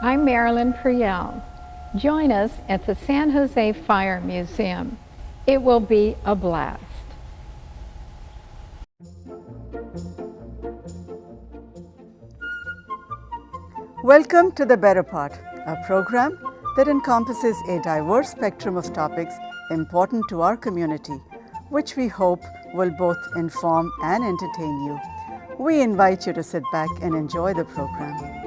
I'm Marilyn Priel. Join us at the San Jose Fire Museum. It will be a blast. Welcome to The Better Part, a program that encompasses a diverse spectrum of topics important to our community, which we hope will both inform and entertain you. We invite you to sit back and enjoy the program.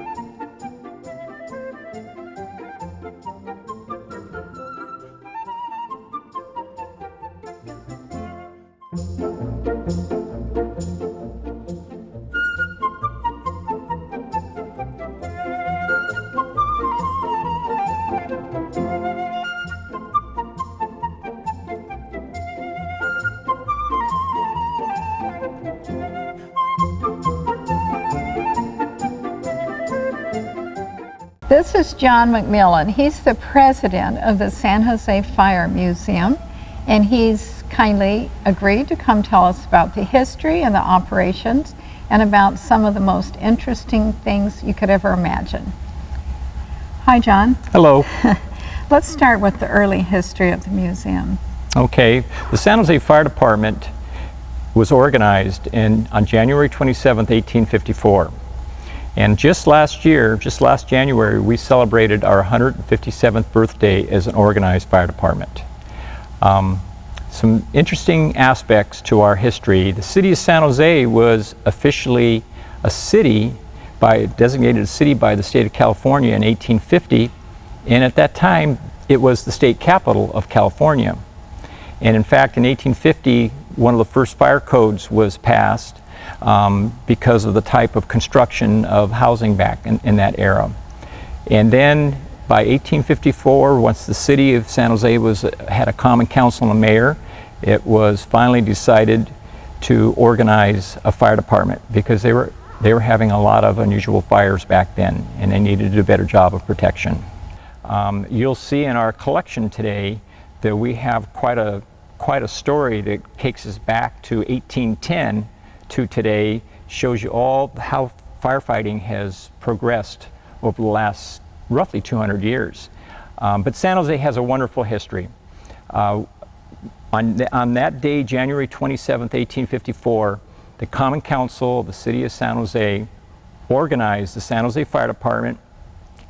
This is John McMillan. He's the president of the San Jose Fire Museum, and he's kindly agreed to come tell us about the history and the operations and about some of the most interesting things you could ever imagine. Hi, John. Hello. Let's start with the early history of the museum. Okay, the San Jose Fire Department was organized on January 27, 1854. And just last January, we celebrated our 157th birthday as an organized fire department. Some interesting aspects to our history. The city of San Jose was officially a city, designated a city by the state of California in 1850, and at that time it was the state capital of California. And in fact, in 1850, one of the first fire codes was passed because of the type of construction of housing back in that era. And then by 1854, once the city of San Jose had a common council and a mayor, it was finally decided to organize a fire department because they were having a lot of unusual fires back then, and they needed to do a better job of protection. You'll see in our collection today that we have quite a story that takes us back to 1810 to today, shows you all how firefighting has progressed over the last roughly 200 years. But San Jose has a wonderful history. On that day, January 27th, 1854, the Common Council of the City of San Jose organized the San Jose Fire Department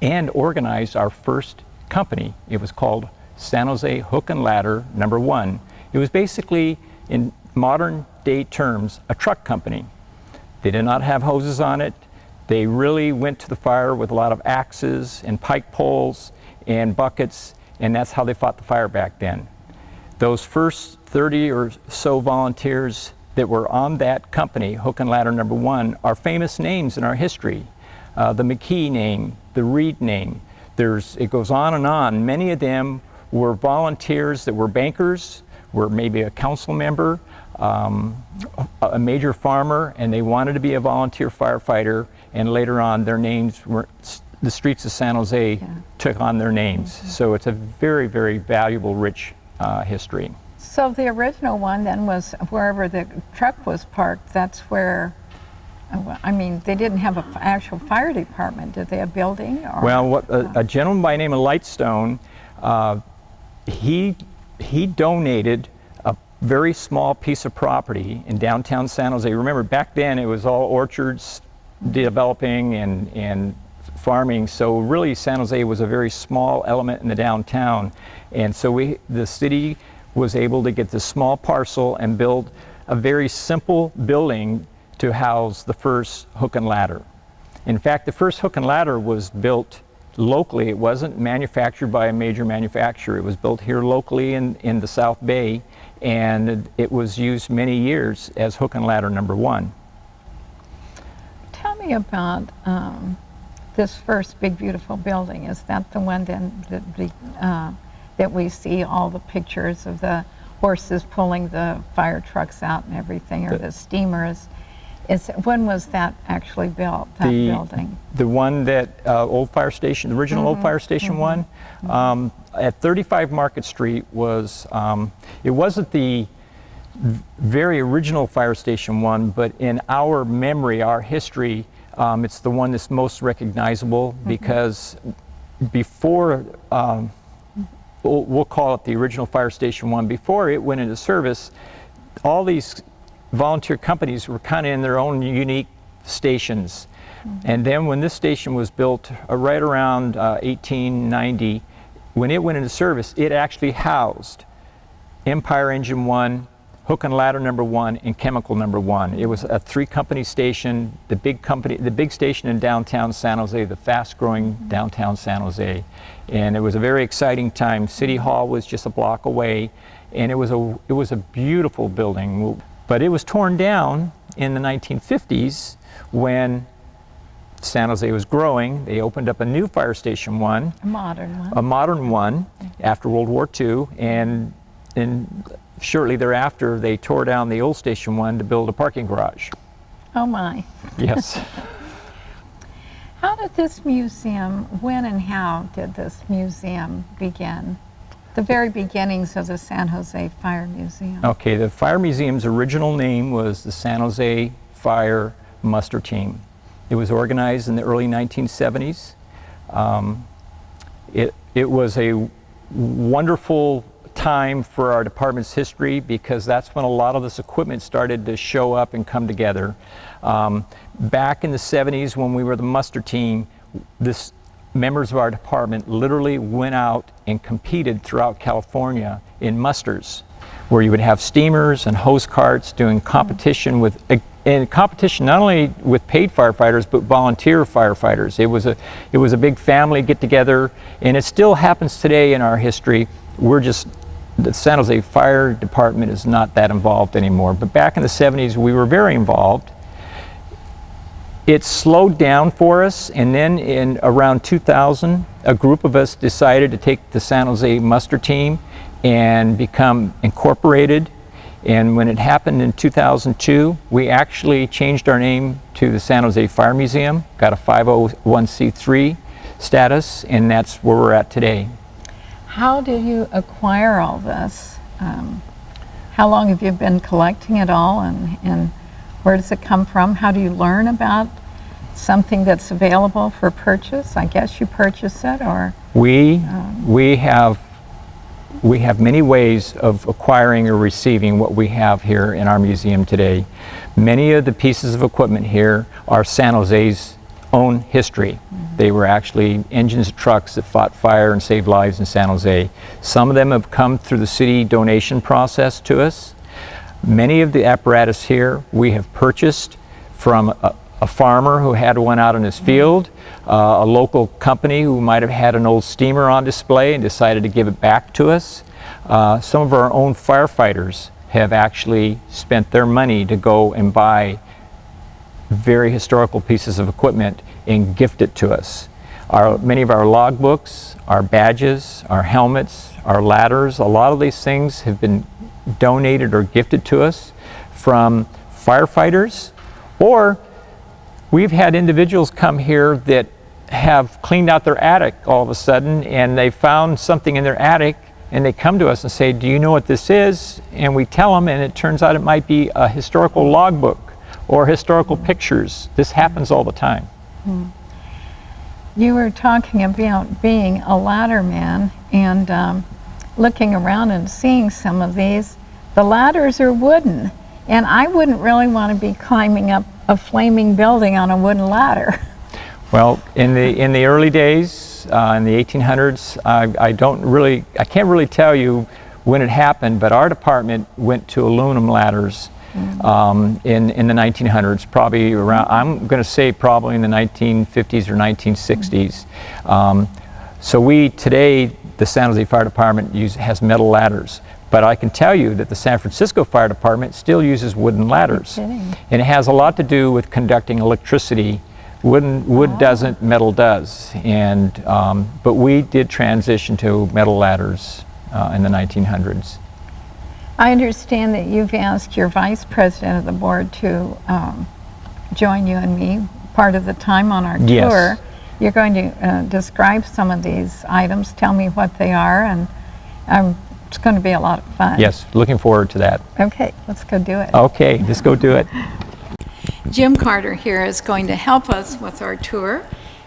and organized our first company. It was called San Jose Hook and Ladder No. 1. It was basically, in modern day terms, a truck company. They did not have hoses on it. They really went to the fire with a lot of axes and pike poles and buckets, and that's how they fought the fire back then. Those first 30 or so volunteers that were on that company, Hook and Ladder No. 1, are famous names in our history. The McKee name, the Reed name, it goes on and on. Many of them were volunteers that were bankers, were maybe a council member, a major farmer, and they wanted to be a volunteer firefighter, and later on their names were, the streets of San Jose took on their names. Mm-hmm. So it's a very, very valuable, rich history. So the original one then was wherever the truck was parked, that's where, I mean, they didn't have an actual fire department. Did they have a building? Or, well, a gentleman by the name of Lightstone, he donated a very small piece of property in downtown San Jose. Remember, back then it was all orchards, developing and farming, so really San Jose was a very small element in the downtown. And so the city was able to get this small parcel and build a very simple building to house the first Hook and Ladder. In fact, the first Hook and Ladder was built locally. It wasn't manufactured by a major manufacturer. It was built here locally in the South Bay, and it was used many years as Hook and Ladder No. 1. Tell me about this first big beautiful building. Is that the one then that we see all the pictures of the horses pulling the fire trucks out and everything, or the steamers? When was that actually built, that building? The one that old fire station, the original old fire station one, at 35 Market Street was, it wasn't the very original fire station one, but in our memory, our history, It's the one that's most recognizable because before, we'll call it the original Fire Station 1, before it went into service, all these volunteer companies were kind of in their own unique stations. And then when this station was built right around 1890, when it went into service, it actually housed Empire Engine 1, Hook and Ladder number 1, and Chemical number 1. It was a 3-company station, the big station in downtown San Jose, the fast-growing downtown San Jose. And it was a very exciting time. City Hall was just a block away, and it was a beautiful building. But it was torn down in the 1950s when San Jose was growing. They opened up a new Fire Station 1. A modern one. A modern one after World War II, and shortly thereafter they tore down the old Station 1 to build a parking garage. Oh my. Yes. How did this museum, when and how did this museum begin? The very beginnings of the San Jose Fire Museum. Okay, the Fire Museum's original name was the San Jose Fire Muster Team. It was organized in the early 1970s. It was a wonderful time for our department's history because that's when a lot of this equipment started to show up and come together. Back in the 70s when we were the muster team, members of our department literally went out and competed throughout California in musters, where you would have steamers and hose carts doing competition competition not only with paid firefighters but volunteer firefighters. It was a big family get together, and it still happens today in our history. The San Jose Fire Department is not that involved anymore, but back in the 70s we were very involved. It slowed down for us, and then in around 2000, a group of us decided to take the San Jose muster team and become incorporated. And when it happened in 2002, we actually changed our name to the San Jose Fire Museum, got a 501c3 status, and that's where we're at today. How did you acquire all this? How long have you been collecting it all, and where does it come from? How do you learn about something that's available for purchase? I guess you purchase it, or? We have many ways of acquiring or receiving what we have here in our museum today. Many of the pieces of equipment here are San Jose's own history. They were actually engines of trucks that fought fire and saved lives in San Jose. Some of them have come through the city donation process to us. Many of the apparatus here we have purchased from a farmer who had one out in his field, a local company who might have had an old steamer on display and decided to give it back to us. Some of our own firefighters have actually spent their money to go and buy very historical pieces of equipment and gift it to us. Many of our logbooks, our badges, our helmets, our ladders, a lot of these things have been donated or gifted to us from firefighters, or we've had individuals come here that have cleaned out their attic all of a sudden, and they found something in their attic, and they come to us and say, "Do you know what this is?" And we tell them, and it turns out it might be a historical logbook or historical pictures. This happens all the time. You were talking about being a ladder man and looking around and seeing some of these. The ladders are wooden, and I wouldn't really want to be climbing up a flaming building on a wooden ladder. Well, in the early days, in the 1800s, I can't really tell you when it happened, but our department went to aluminum ladders in the 1900s, probably around, I'm going to say probably in the 1950s or 1960s. So today, the San Jose Fire Department has metal ladders. But I can tell you that the San Francisco Fire Department still uses wooden ladders. And it has a lot to do with conducting electricity. Wood doesn't, metal does. And, but we did transition to metal ladders in the 1900s. I understand that you've asked your vice president of the board to join you and me part of the time on our Yes. tour. You're going to describe some of these items, tell me what they are, and it's going to be a lot of fun. Yes, looking forward to that. Okay, let's go do it. Okay, let's go do it. Jim Carter here is going to help us with our tour.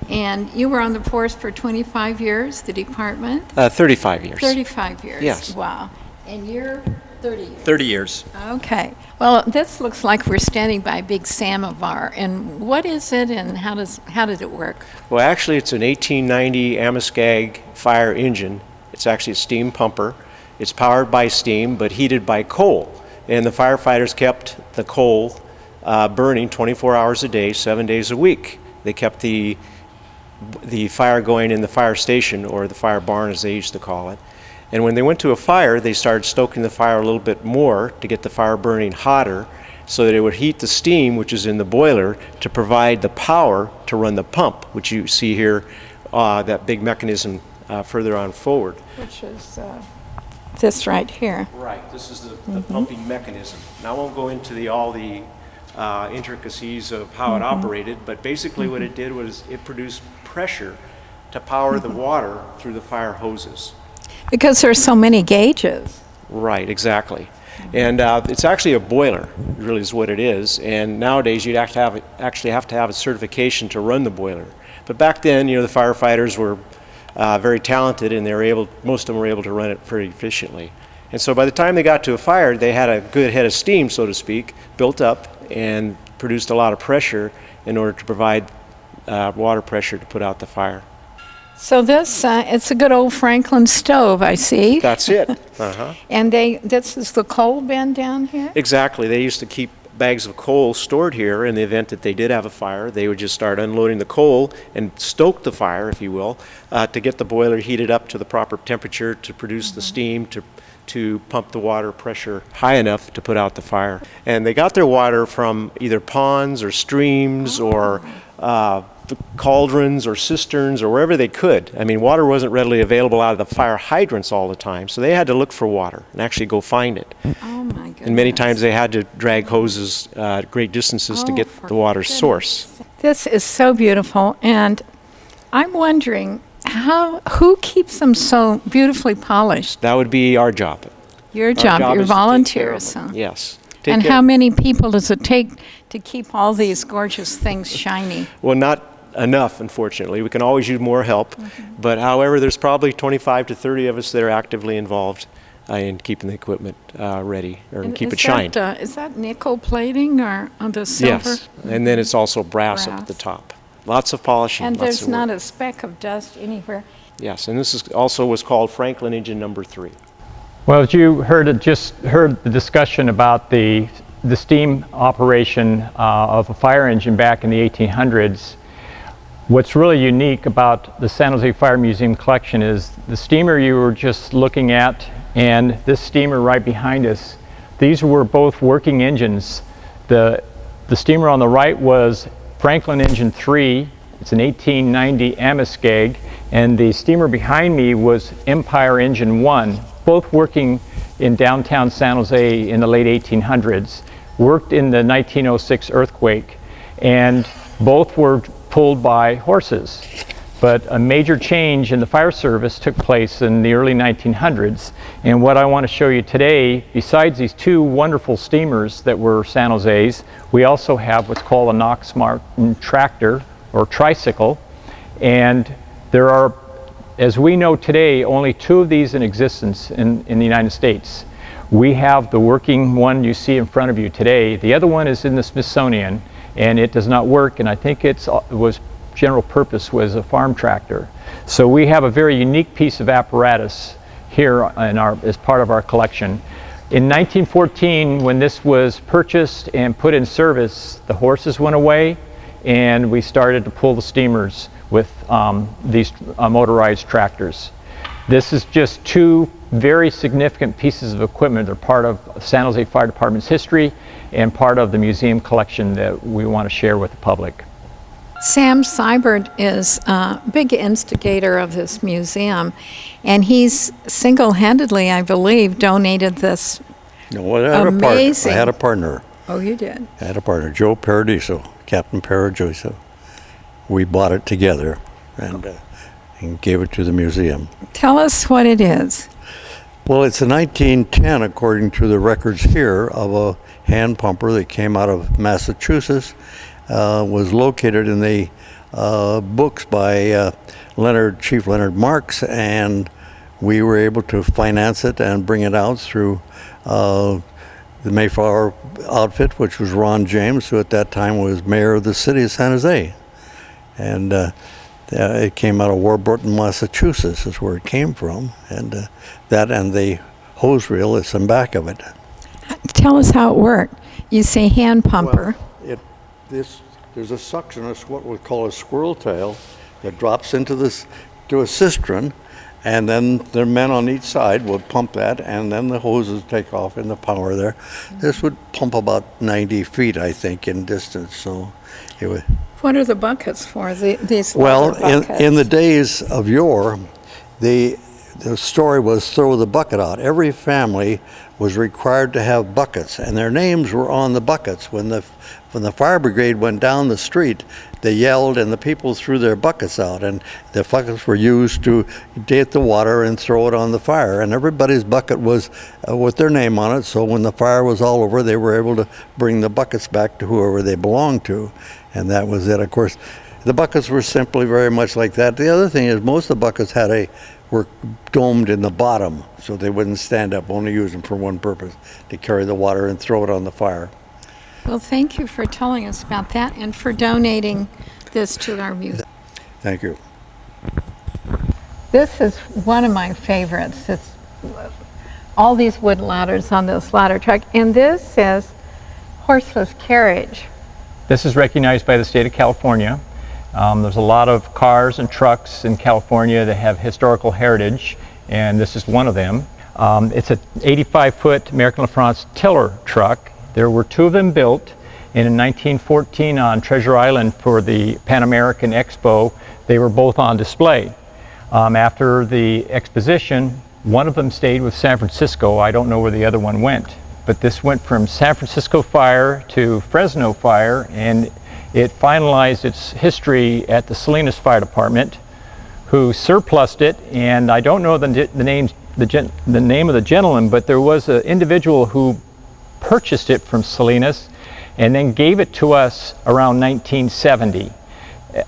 And you were on the force for 25 years, the department? 35 years. 35 years. Yes. Wow. And you're 30 years. 30 years. Okay. Well, this looks like we're standing by a big samovar. And what is it and how does it work? Well, actually, it's an 1890 Amoskeag fire engine. It's actually a steam pumper. It's powered by steam, but heated by coal. And the firefighters kept the coal burning 24 hours a day, 7 days a week. They kept the fire going in the fire station, or the fire barn as they used to call it. And when they went to a fire, they started stoking the fire a little bit more to get the fire burning hotter, so that it would heat the steam, which is in the boiler, to provide the power to run the pump, which you see here, that big mechanism further on forward. Which is this right here. Right, this is the pumping mechanism. Now I won't go into all the intricacies of how it operated, but basically what it did was it produced pressure to power the water through the fire hoses. Because there's so many gauges. Right, exactly. And it's actually a boiler, really is what it is. And nowadays you'd actually have to have a certification to run the boiler. But back then, the firefighters were very talented, and most of them were able to run it very efficiently. And so by the time they got to a fire, they had a good head of steam, so to speak, built up and produced a lot of pressure in order to provide water pressure to put out the fire. So this, it's a good old Franklin stove, I see. That's it. Uh-huh. And this is the coal bin down here? Exactly. They used to keep bags of coal stored here in the event that they did have a fire. They would just start unloading the coal and stoke the fire, if you will, to get the boiler heated up to the proper temperature to produce the steam to pump the water pressure high enough to put out the fire. And they got their water from either ponds or streams or cauldrons or cisterns or wherever they could. I mean, water wasn't readily available out of the fire hydrants all the time, so they had to look for water and actually go find it. Oh my goodness. And many times they had to drag hoses great distances to get the water source. This is so beautiful, and I'm wondering who keeps them so beautifully polished? That would be our job. Your job, your is to take care of volunteers. them. Huh? Yes. And how many people does it take to keep all these gorgeous things shiny? Well, not enough, unfortunately. We can always use more help. But however, there's probably 25 to 30 of us that are actively involved in keeping the equipment ready, or keep it shined. Is that nickel plating or on the silver? Yes, and then it's also brass up at the top. Lots of polishing. And lots there's of not work. a speck of dust anywhere. Yes, and this is also was called Franklin engine number 3. Well, as you just heard the discussion about the steam operation of a fire engine back in the 1800s, what's really unique about the San Jose Fire Museum collection is the steamer you were just looking at and this steamer right behind us. These were both working engines. The steamer on the right was Franklin engine 3. It's an 1890 Amoskeag, and the steamer behind me was Empire engine 1, both working in downtown San Jose in the late 1800s, worked in the 1906 earthquake, and both were pulled by horses. But a major change in the fire service took place in the early 1900s, and what I want to show you today, besides these two wonderful steamers that were San Jose's, we also have what's called a Knox Martin tractor or tricycle, and there are, as we know today, only 2 of these in existence in the United States. We have the working one you see in front of you today. The other one is in the Smithsonian, and it does not work, and I think it was general purpose was a farm tractor. So we have a very unique piece of apparatus here as part of our collection. In 1914, when this was purchased and put in service, the horses went away, and we started to pull the steamers with these motorized tractors. This is just 2 very significant pieces of equipment. They're part of San Jose Fire Department's history and part of the museum collection that we want to share with the public. Sam Seibert is a big instigator of this museum, and he's single-handedly, I believe, donated this. No, I amazing. had a partner. Oh, you did? I had a partner, Joe Paradiso, Captain Paradiso. We bought it together and gave it to the museum. Tell us what it is. Well, it's a 1910, according to the records here, of a hand pumper that came out of Massachusetts, was located in the books by Chief Leonard Marks, and we were able to finance it and bring it out through the Mayflower outfit, which was Ron James, who at that time was mayor of the city of San Jose. And it came out of Warburton, Massachusetts is where it came from. And that and the hose reel that's in back of it. Tell us how it worked. You say hand pumper. Well, there's a suctionist, what we call a squirrel tail, that drops into a cistern, and then the men on each side would pump that, and then the hoses take off in the power there. This would pump about 90 feet, I think, in distance. So it would. What are the buckets for? These Well, buckets? in the days of yore, the story was throw the bucket out. Every family was required to have buckets, and their names were on the buckets. When the fire brigade went down the street, they yelled, and the people threw their buckets out, and the buckets were used to get the water and throw it on the fire. And everybody's bucket was with their name on it, so when the fire was all over, they were able to bring the buckets back to whoever they belonged to, and that was it. Of course, the buckets were simply very much like that. The other thing is most of the buckets were domed in the bottom, so they wouldn't stand up, only use them for one purpose, to carry the water and throw it on the fire. Well, thank you for telling us about that and for donating this to our museum. Thank you. This is one of my favorites. It's all these wood ladders on this ladder truck, and this says horseless carriage. This is recognized by the state of California. There's a lot of cars and trucks in California that have historical heritage, and this is one of them. It's an 85-foot American LaFrance tiller truck. There were two of them built, and in 1914 on Treasure Island for the Pan American Expo, they were both on display. After the exposition, one of them stayed with San Francisco. I don't know where the other one went, but this went from San Francisco Fire to Fresno Fire, and it finalized its history at the Salinas Fire Department, who surplused it, and I don't know the name of the gentleman, but there was an individual who purchased it from Salinas and then gave it to us around 1970.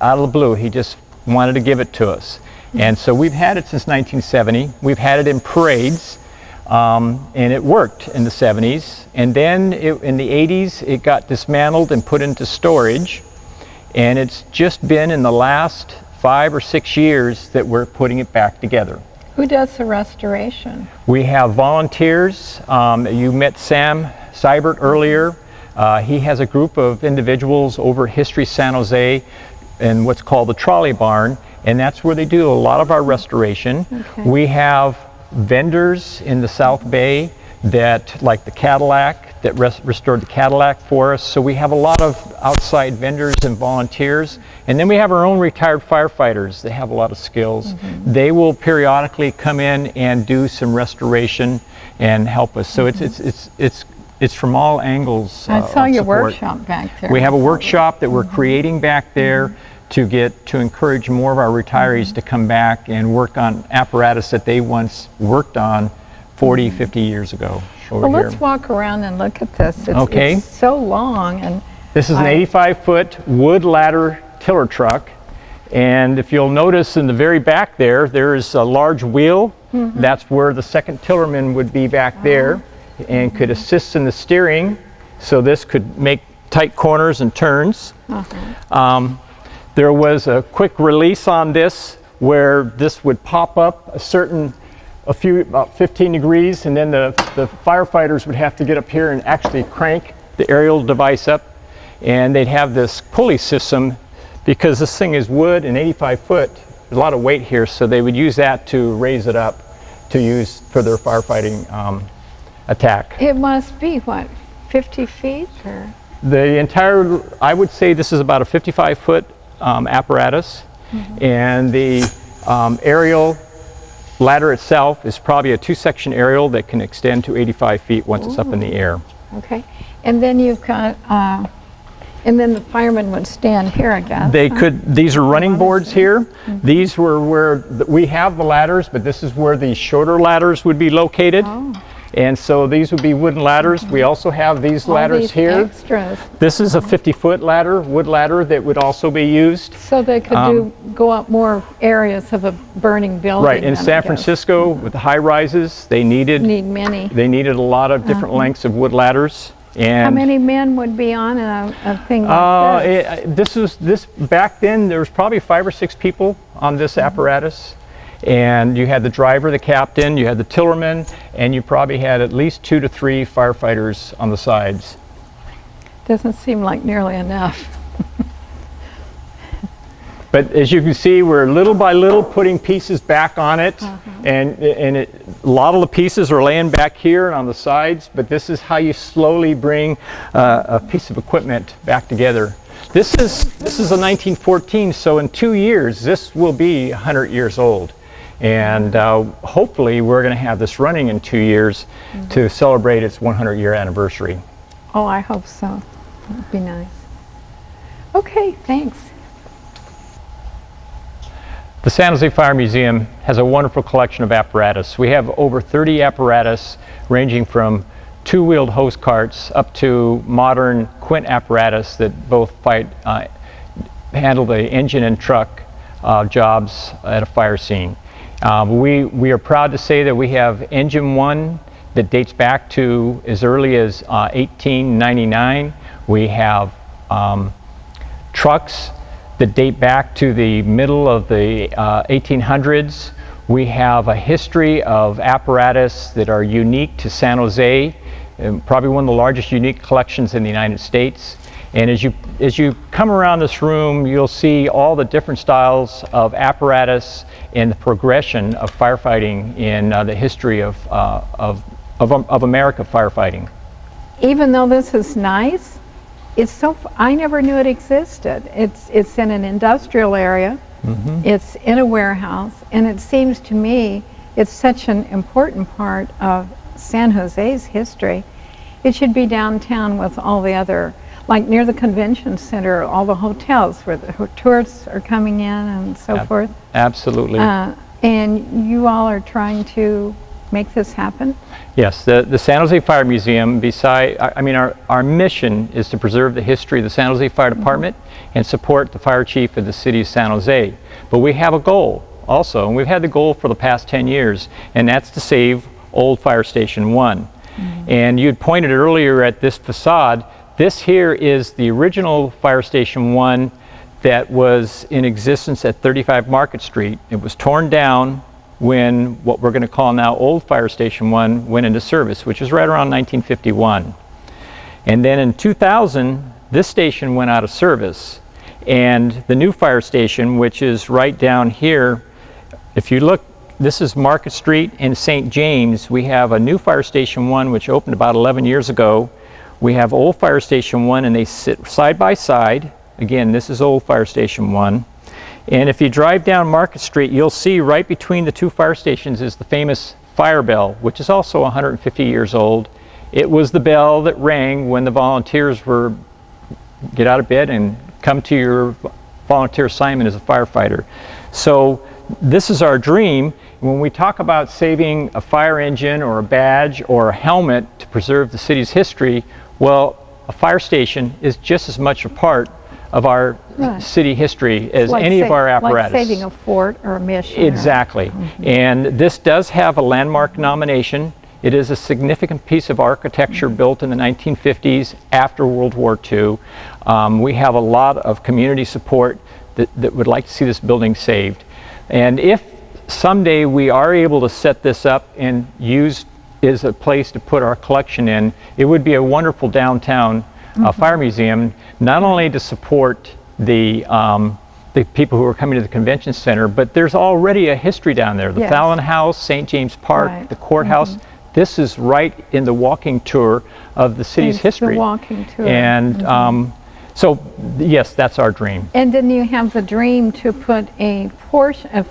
Out of the blue, he just wanted to give it to us. And so we've had it since 1970. We've had it in parades, and it worked in the 70s. And then in the 80s, it got dismantled and put into storage. And it's just been in the last 5 or 6 years that we're putting it back together. Who does the restoration? We have volunteers. You met Sam Seibert earlier. He has a group of individuals over at History San Jose in what's called the Trolley Barn, and that's where they do a lot of our restoration. Okay. We have vendors in the South Bay that, like the Cadillac, that restored the Cadillac for us. So we have a lot of outside vendors and volunteers. And then we have our own retired firefighters. They have a lot of skills. Mm-hmm. They will periodically come in and do some restoration and help us. So it's from all angles. I saw your support. workshop back there. We have a workshop that we're creating back there to encourage more of our retirees to come back and work on apparatus that they once worked on 40, 50 years ago over well, here. let's walk around and look at this. Okay. It's so long. And this is an 85-foot wood ladder tiller truck. And if you'll notice in the very back there is a large wheel. Mm-hmm. That's where the second tillerman would be back there and could assist in the steering. So this could make tight corners and turns. There was a quick release on this where this would pop up about 15 degrees, and then the firefighters would have to get up here and actually crank the aerial device up, and they'd have this pulley system because this thing is wood and 85 foot. There's a lot of weight here, so they would use that to raise it up to use for their firefighting attack. it must be, what, 50 feet? Or? The entire, I would say this is about a 55-foot apparatus, and the aerial ladder itself is probably a 2-section aerial that can extend to 85 feet once it's up in the air. Okay. And then you've got And then the firemen would stand here, I guess. They could, these are running boards here. These were where, we have the ladders, but this is where the shorter ladders would be located. And so these would be wooden ladders. We also have these All ladders these here. extras. This is a 50-foot ladder, wood ladder, that would also be used. So they could go up more areas of a burning building. Right, in then, I San guess. Francisco, with the high rises, they needed Many. a lot of different lengths of wood ladders. And How many men would be on a thing like this? Back then, there was probably 5 or 6 people on this apparatus. And you had the driver, the captain, you had the tillerman, and you probably had at least 2 to 3 firefighters on the sides. Doesn't seem like nearly enough. But as you can see, we're little by little putting pieces back on it, and a lot of the pieces are laying back here and on the sides, but this is how you slowly bring a piece of equipment back together. This is a 1914, so in 2 years, this will be 100 years old. And hopefully we're going to have this running in 2 years to celebrate its 100-year anniversary. Oh, I hope so. That'd be nice. Okay, thanks. The San Jose Fire Museum has a wonderful collection of apparatus. We have over 30 apparatus ranging from 2-wheeled hose carts up to modern quint apparatus that both handle the engine and truck jobs at a fire scene. We are proud to say that we have engine 1 that dates back to as early as 1899. We have trucks that date back to the middle of the 1800s. We have a history of apparatus that are unique to San Jose, and probably one of the largest unique collections in the United States. And as you come around this room, you'll see all the different styles of apparatus and the progression of firefighting in the history of America firefighting. Even though this is nice, I never knew it existed. It's in an industrial area. It's in a warehouse, and it seems to me it's such an important part of San Jose's history. It should be downtown with all the other, like near the convention center, all the hotels where the tourists are coming in and so forth. Absolutely. And you all are trying to make this happen? Yes, the San Jose Fire Museum, our mission is to preserve the history of the San Jose Fire Department and support the fire chief of the city of San Jose. But we have a goal also, and we've had the goal for the past 10 years, and that's to save Old Fire Station 1. And you'd pointed earlier at this facade. This here is the original Fire Station 1 that was in existence at 35 Market Street. It was torn down when what we're going to call now Old Fire Station 1 went into service, which is right around 1951. And then in 2000, this station went out of service. And the new fire station, which is right down here, if you look, this is Market Street in St. James. We have a new Fire Station 1, which opened about 11 years ago. We have Old Fire Station 1, and they sit side by side. Again, this is Old Fire Station 1. And if you drive down Market Street, you'll see right between the two fire stations is the famous fire bell, which is also 150 years old. It was the bell that rang when the volunteers were get out of bed and come to your volunteer assignment as a firefighter. So this is our dream. When we talk about saving a fire engine or a badge or a helmet to preserve the city's history, well, a fire station is just as much a part of our city history as like any of our apparatus. Like saving a fort or a mission. Exactly. And this does have a landmark nomination. It is a significant piece of architecture built in the 1950s after World War II. We have a lot of community support that would like to see this building saved. And if someday we are able to set this up and use as a place to put our collection in, it would be a wonderful downtown fire museum, not only to support the people who are coming to the convention center, but there's already a history down there. The Fallon House, St. James Park, the courthouse. This is right in the walking tour of the city's history. The walking tour. And so, yes, that's our dream. And then you have the dream to put a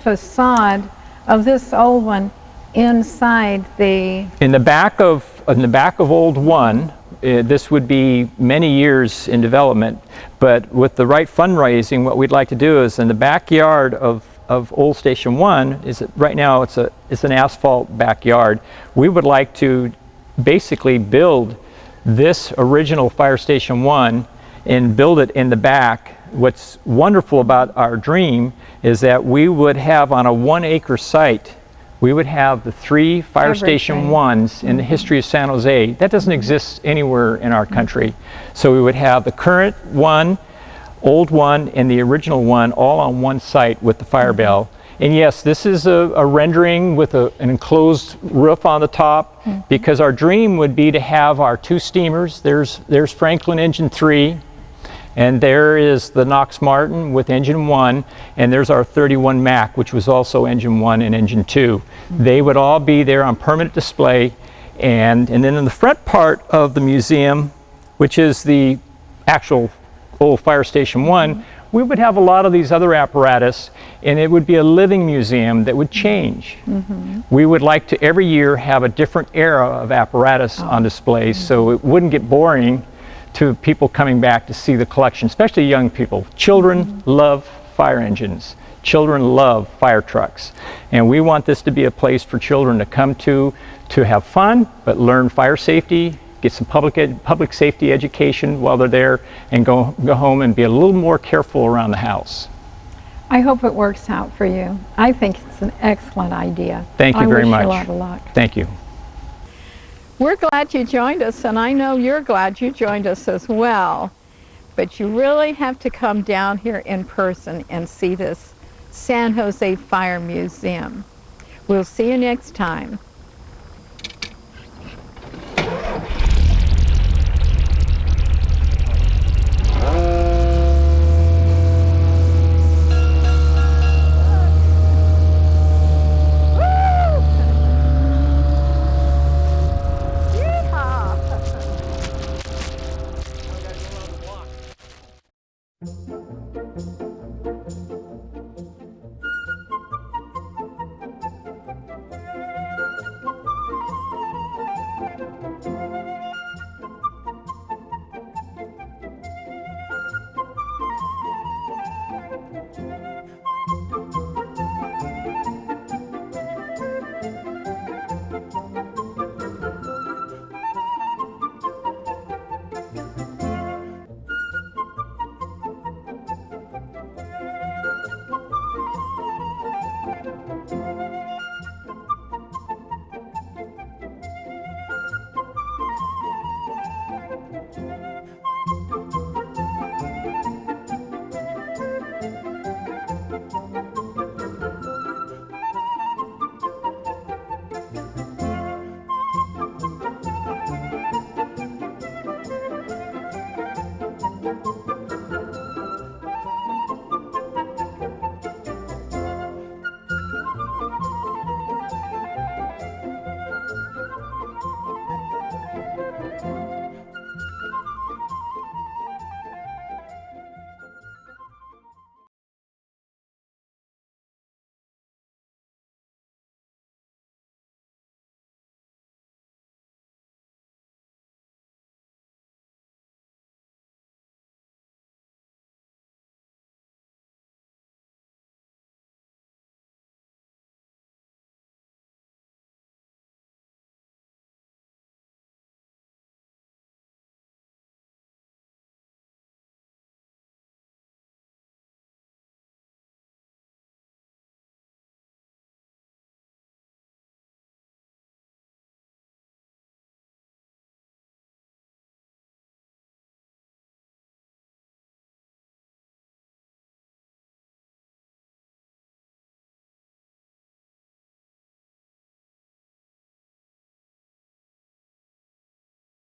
facade of this old one inside the... In the back of Old 1, this would be many years in development, but with the right fundraising, what we'd like to do is in the backyard of Old Station 1, right now it's an asphalt backyard. We would like to basically build this original Fire Station 1 and build it in the back. What's wonderful about our dream is that we would have on a 1-acre site, we would have the 3 Fire Station 1s in the history of San Jose. That doesn't exist anywhere in our country. So we would have the current one, old one, and the original one all on one site with the fire bell. And yes, this is a rendering with an enclosed roof on the top, because our dream would be to have our 2 steamers. There's Franklin Engine 3, and there is the Knox Martin with Engine 1, and there's our 31 Mac, which was also Engine 1 and Engine 2. They would all be there on permanent display, and then in the front part of the museum, which is the actual old Fire Station 1, we would have a lot of these other apparatus, and it would be a living museum that would change. We would like to every year have a different era of apparatus on display, so it wouldn't get boring to people coming back to see the collection, especially young people. Children love fire engines. Children love fire trucks. And we want this to be a place for children to come to have fun, but learn fire safety, get some public safety education while they're there, and go home and be a little more careful around the house. I hope it works out for you. I think it's an excellent idea. Thank you very much. I wish you a lot of luck. Thank you. We're glad you joined us, and I know you're glad you joined us as well. But you really have to come down here in person and see this San Jose Fire Museum. We'll see you next time.